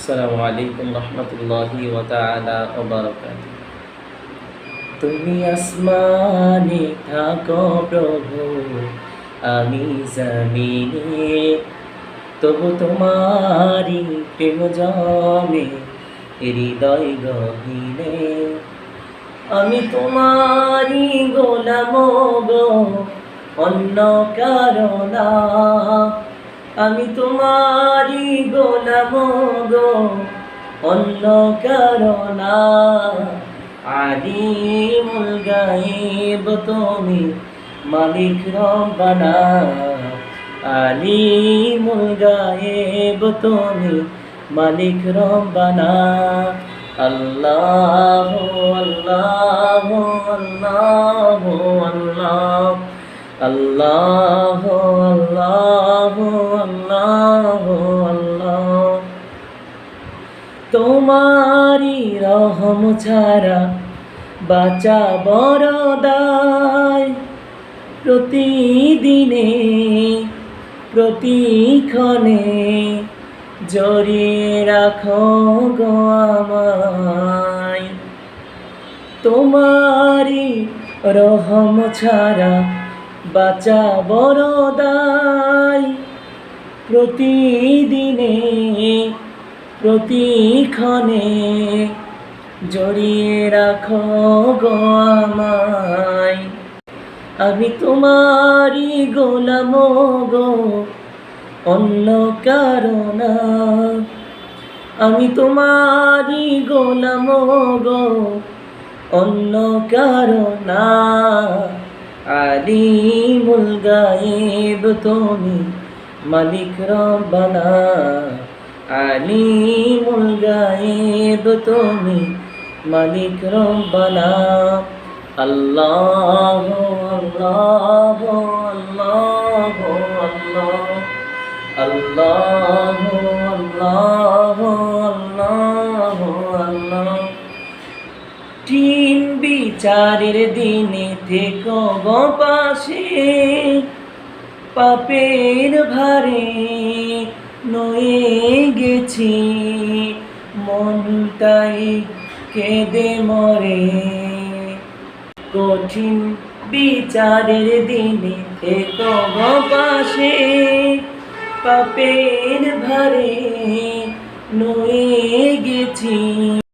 আসসালামু আলাইকুম রহমতুল্লাহি ওয়া তাআলা ওয়া বারাকাতুহু। তুমি আসমানে থাকো প্রভু, আমি জমিনে, তবু তোমারি প্রেম জমে হৃদয় গহীনে। আমি তোমারি গোলাম গো, অন্য কারো না। আমি তোমারি গোলাম গো, অন্য কারো না। আলিমুল গায়ব তুমি, মালিক রব্বানা। আলিমুল গায়ব তুমি, মালিক রব্বানা। আল্লাহ আল্লাহ আল্লাহ আল্লাহ আল্লাহ আল্লাহ আল্লাহ আল্লাহ। তোমারি রহম ছাড়া বাঁচা বড় দায়। প্রতিদিনে প্রতিক্ষণে জড়িয়ে রাখো গো আমায়। তোমারি রহম ছাড়া বাঁচা বড় দায়। প্রতিদিনে প্রতিক্ষণে জড়িয়ে রাখো গো আমায়। আমি তোমারি গোলাম গো, অন্য কারো না। আমি তোমারি গোলাম গো, অন্য কারো না। আলিমুল গায়ব তুমি, মালিক রব্বানা। আলিমুল গায়ব তুমি, মালিক রব্বানা। আল্লাহ আল্লাহ আল্লাহ আল্লাহ আল্লাহ আল্লাহ আল্লাহ আল্লাহ। দিন বিচারের দিনে থেকো গো পাশে, পাপের ভারে নয়ে গেছি, মনটাই কেঁদে মরে। কঠিন বিচারের দিনে থেকো গো পাশে, পাপের ভারে নয়ে গেছি।